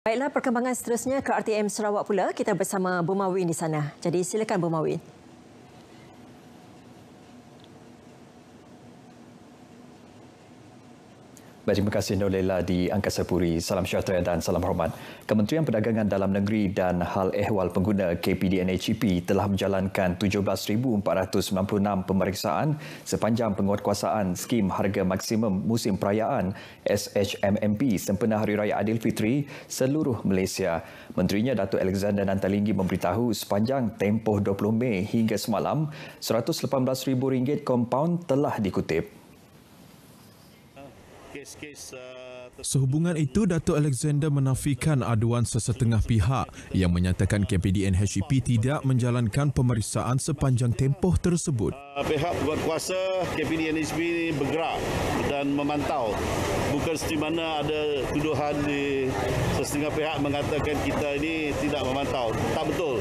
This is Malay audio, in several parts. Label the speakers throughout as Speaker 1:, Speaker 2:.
Speaker 1: Baiklah, perkembangan seterusnya KRTM Sarawak pula. Kita bersama Bu Mawin di sana. Jadi silakan Bu Mawin.
Speaker 2: Terima kasih Nolela di Angkasa Puri. Salam sejahtera dan salam hormat. Kementerian Perdagangan Dalam Negeri dan Hal Ehwal Pengguna KPDNHEP telah menjalankan 17,496 pemeriksaan sepanjang penguatkuasaan skim harga maksimum musim perayaan SHMMP sempena Hari Raya Aidilfitri seluruh Malaysia. Menterinya Datuk Alexander Nantalinggi memberitahu sepanjang tempoh 20 Mei hingga semalam RM118,000 kompaun telah dikutip.
Speaker 3: Sehubungan itu, Datuk Alexander menafikan aduan sesetengah pihak yang menyatakan KPDNHEP tidak menjalankan pemeriksaan sepanjang tempoh tersebut.
Speaker 4: Pihak berkuasa KPDNHEP ini bergerak dan memantau. Bukan seperti mana ada tuduhan di sesetengah pihak mengatakan kita ini tidak memantau. Tak betul.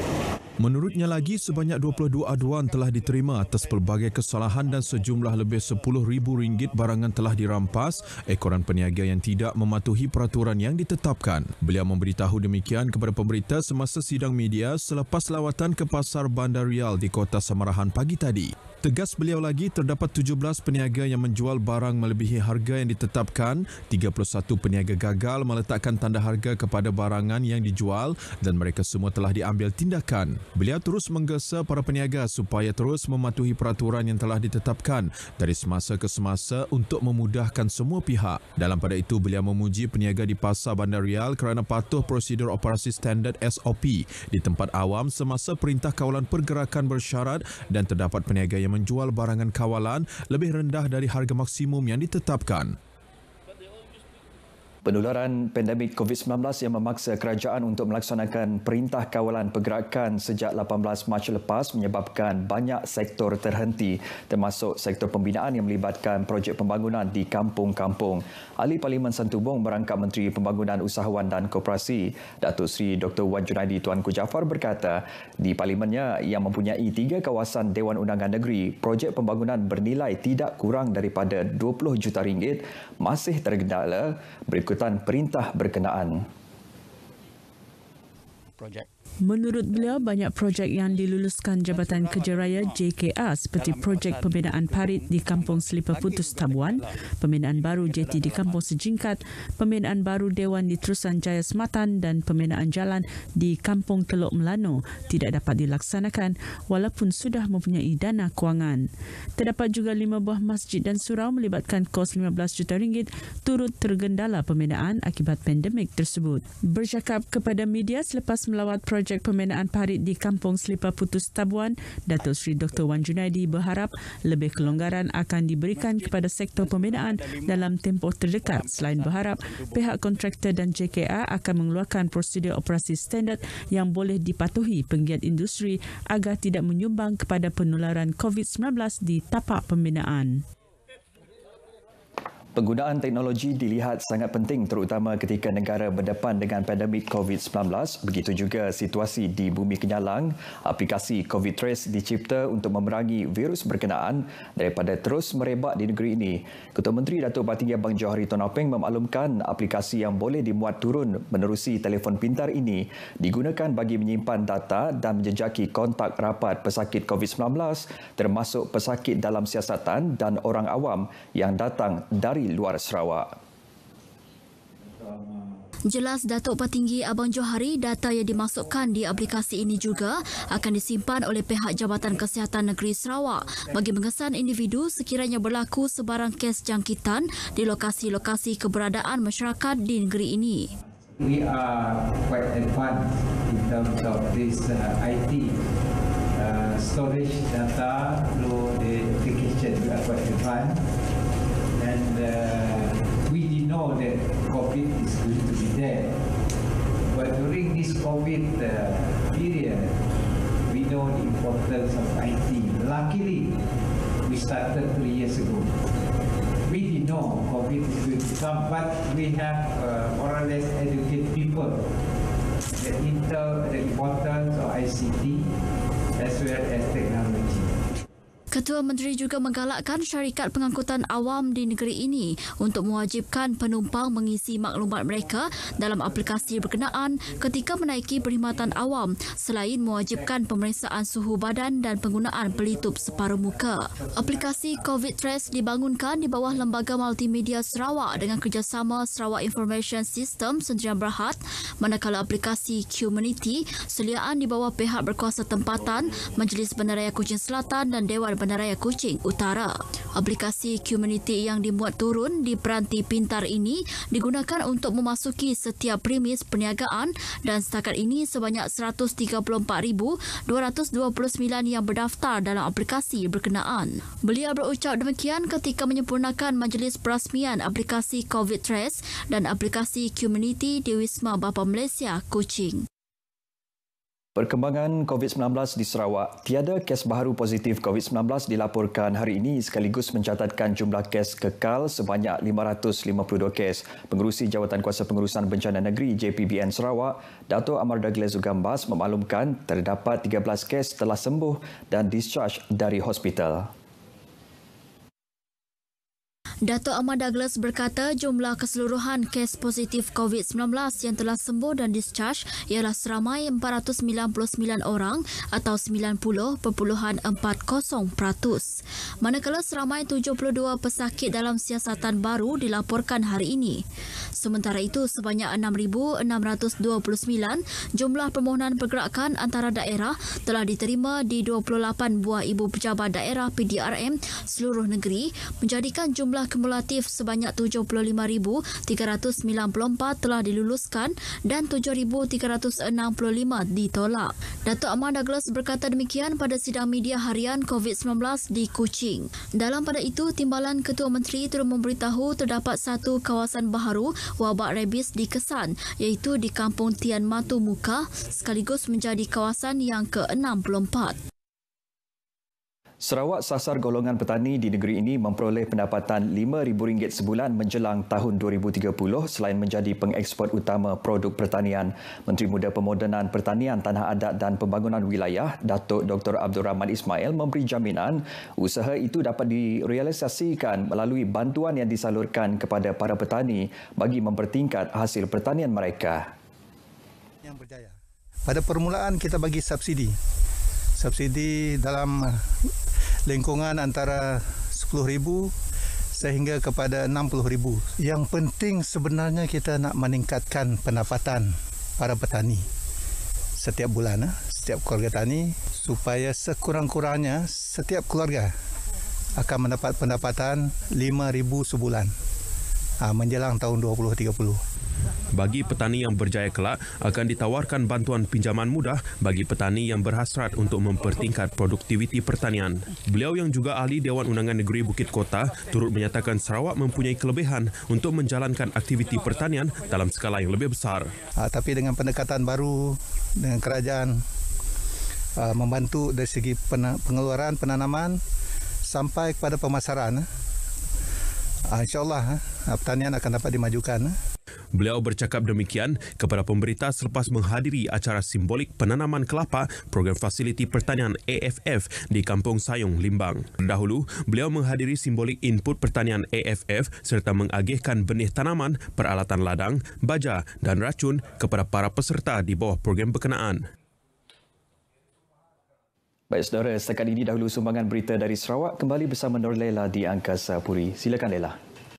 Speaker 3: Menurutnya lagi, sebanyak 22 aduan telah diterima atas pelbagai kesalahan dan sejumlah lebih RM10,000 barangan telah dirampas ekoran peniaga yang tidak mematuhi peraturan yang ditetapkan. Beliau memberitahu demikian kepada pemberita semasa sidang media selepas lawatan ke Pasar Bandar Rial di Kota Samarahan pagi tadi. Tegas beliau lagi, terdapat 17 peniaga yang menjual barang melebihi harga yang ditetapkan, 31 peniaga gagal meletakkan tanda harga kepada barangan yang dijual dan mereka semua telah diambil tindakan. Beliau terus menggesa para peniaga supaya terus mematuhi peraturan yang telah ditetapkan dari semasa ke semasa untuk memudahkan semua pihak. Dalam pada itu, beliau memuji peniaga di Pasar Bandar Rial kerana patuh prosedur operasi standard SOP di tempat awam semasa Perintah Kawalan Pergerakan bersyarat dan terdapat peniaga yang menjual barangan kawalan lebih rendah dari harga maksimum yang ditetapkan.
Speaker 2: Penularan pandemik COVID-19 yang memaksa kerajaan untuk melaksanakan Perintah Kawalan Pergerakan sejak 18 Mac lepas menyebabkan banyak sektor terhenti, termasuk sektor pembinaan yang melibatkan projek pembangunan di kampung-kampung. Ahli Parlimen Santubong merangkap Menteri Pembangunan Usahawan dan Koperasi, Datuk Seri Dr. Wan Junaidi Tuanku Jaafar berkata, di Parlimennya yang mempunyai 3 kawasan Dewan Undangan Negeri, projek pembangunan bernilai tidak kurang daripada RM20 juta masih tergendala berikutan perintah berkenaan.
Speaker 5: Menurut beliau, banyak projek yang diluluskan Jabatan Kerja Raya JKR seperti projek pembinaan parit di Kampung Selipar Putus Tabuan, pembinaan baru jeti di Kampung Sejingkat, pembinaan baru Dewan di Terusan Jaya Sematan dan pembinaan jalan di Kampung Teluk Melano tidak dapat dilaksanakan walaupun sudah mempunyai dana kewangan. Terdapat juga 5 buah masjid dan surau melibatkan kos RM15 juta turut tergendala pembinaan akibat pandemik tersebut. Bercakap kepada media selepas melawat projek pembinaan parit di Kampung Selipar Putus Tabuan, Datuk Seri Dr. Wan Junaidi berharap lebih kelonggaran akan diberikan kepada sektor pembinaan dalam tempoh terdekat. Selain berharap pihak kontraktor dan JKR akan mengeluarkan prosedur operasi standard yang boleh dipatuhi penggiat industri agar tidak menyumbang kepada penularan COVID-19 di tapak pembinaan.
Speaker 2: Penggunaan teknologi dilihat sangat penting terutama ketika negara berdepan dengan pandemik COVID-19. Begitu juga situasi di Bumi Kenyalang. Aplikasi COVID Trace dicipta untuk memerangi virus berkenaan daripada terus merebak di negeri ini. Ketua Menteri Datuk Batinggi Abang Johari Tun Apeng memaklumkan aplikasi yang boleh dimuat turun menerusi telefon pintar ini digunakan bagi menyimpan data dan menjejaki kontak rapat pesakit COVID-19 termasuk pesakit dalam siasatan dan orang awam yang datang dari luar Sarawak.
Speaker 6: Jelas Datuk Batinggi Abang Johari, data yang dimasukkan di aplikasi ini juga akan disimpan oleh pihak Jabatan Kesihatan Negeri Sarawak bagi mengesan individu sekiranya berlaku sebarang kes jangkitan di lokasi-lokasi keberadaan masyarakat di negeri ini.
Speaker 7: We are quite advanced in terms of this IT storage data through the application. We are quite advanced. And we did know that COVID is going to be there. But during this COVID period, we know the importance of IT. Luckily, we started 3 years ago. We did know COVID is going to come, but we have more or less educate people the importance of ICT as well as technology.
Speaker 6: Ketua Menteri juga menggalakkan syarikat pengangkutan awam di negeri ini untuk mewajibkan penumpang mengisi maklumat mereka dalam aplikasi berkenaan ketika menaiki perkhidmatan awam selain mewajibkan pemeriksaan suhu badan dan penggunaan pelitup separuh muka. Aplikasi COVID Trace dibangunkan di bawah Lembaga Multimedia Sarawak dengan kerjasama Sarawak Information System Sdn Bhd, manakala aplikasi Qmanity seliaan di bawah pihak berkuasa tempatan, Majlis Bandaraya Kuching Selatan dan Dewan Bandaraya Kuching Utara. Aplikasi Qmanity yang dimuat turun di peranti pintar ini digunakan untuk memasuki setiap premis perniagaan dan setakat ini sebanyak 134,229 yang berdaftar dalam aplikasi berkenaan. Beliau berucap demikian ketika menyempurnakan majlis perasmian aplikasi COVID Trace dan aplikasi Qmanity di Wisma Bapa Malaysia, Kuching.
Speaker 2: Perkembangan COVID-19 di Sarawak, tiada kes baharu positif COVID-19 dilaporkan hari ini sekaligus mencatatkan jumlah kes kekal sebanyak 552 kes. Pengerusi Jawatan Kuasa Pengurusan Bencana Negeri JPBN Sarawak, Dato' Amar Douglas Zugambas memaklumkan terdapat 13 kes telah sembuh dan discharge dari hospital.
Speaker 6: Dato' Ahmad Douglas berkata jumlah keseluruhan kes positif COVID-19 yang telah sembuh dan discharge ialah seramai 499 orang atau 90.40%. Manakala seramai 72 pesakit dalam siasatan baru dilaporkan hari ini. Sementara itu, sebanyak 6,629 jumlah permohonan pergerakan antara daerah telah diterima di 28 buah ibu pejabat daerah PDRM seluruh negeri, menjadikan jumlah kumulatif sebanyak 75,394 telah diluluskan dan 7,365 ditolak. Dato' Ahmad Douglas berkata demikian pada sidang media harian COVID-19 di Kuching. Dalam pada itu, Timbalan Ketua Menteri turut memberitahu terdapat satu kawasan baharu wabak rabies dikesan iaitu di Kampung Tian Matu Muka sekaligus menjadi kawasan yang ke-64.
Speaker 2: Sarawak sasar golongan petani di negeri ini memperoleh pendapatan RM5,000 sebulan menjelang tahun 2030 selain menjadi pengeksport utama produk pertanian. Menteri Muda Pemodenan Pertanian, Tanah Adat dan Pembangunan Wilayah, Datuk Dr. Abdul Rahman Ismail memberi jaminan usaha itu dapat direalisasikan melalui bantuan yang disalurkan kepada para petani bagi mempertingkat hasil pertanian mereka.
Speaker 8: Yang berjaya. Pada permulaan kita bagi subsidi dalam lingkungan antara 10,000 sehingga kepada 60,000. Yang penting sebenarnya kita nak meningkatkan pendapatan para petani setiap bulan, setiap keluarga tani, supaya sekurang-kurangnya setiap keluarga akan mendapat pendapatan RM5,000 sebulan menjelang tahun 2030.
Speaker 3: Bagi petani yang berjaya kelak, akan ditawarkan bantuan pinjaman mudah bagi petani yang berhasrat untuk mempertingkat produktiviti pertanian. Beliau yang juga ahli Dewan Undangan Negeri Bukit Kota turut menyatakan Sarawak mempunyai kelebihan untuk menjalankan aktiviti pertanian dalam skala yang lebih besar.
Speaker 8: Tapi dengan pendekatan baru dengan kerajaan membantu dari segi pengeluaran penanaman sampai kepada pemasaran, insya-Allah pertanian akan dapat dimajukan.
Speaker 3: Beliau bercakap demikian kepada pemberita selepas menghadiri acara simbolik penanaman kelapa Program Fasiliti Pertanian AFF di Kampung Sayong, Limbang. Dahulu, beliau menghadiri simbolik input pertanian AFF serta mengagihkan benih tanaman, peralatan ladang, baja dan racun kepada para peserta di bawah program berkenaan.
Speaker 2: Baik saudara, setakat ini dahulu sumbangan berita dari Sarawak. Kembali bersama Nur Lela di Angkasa Puri. Silakan Lela.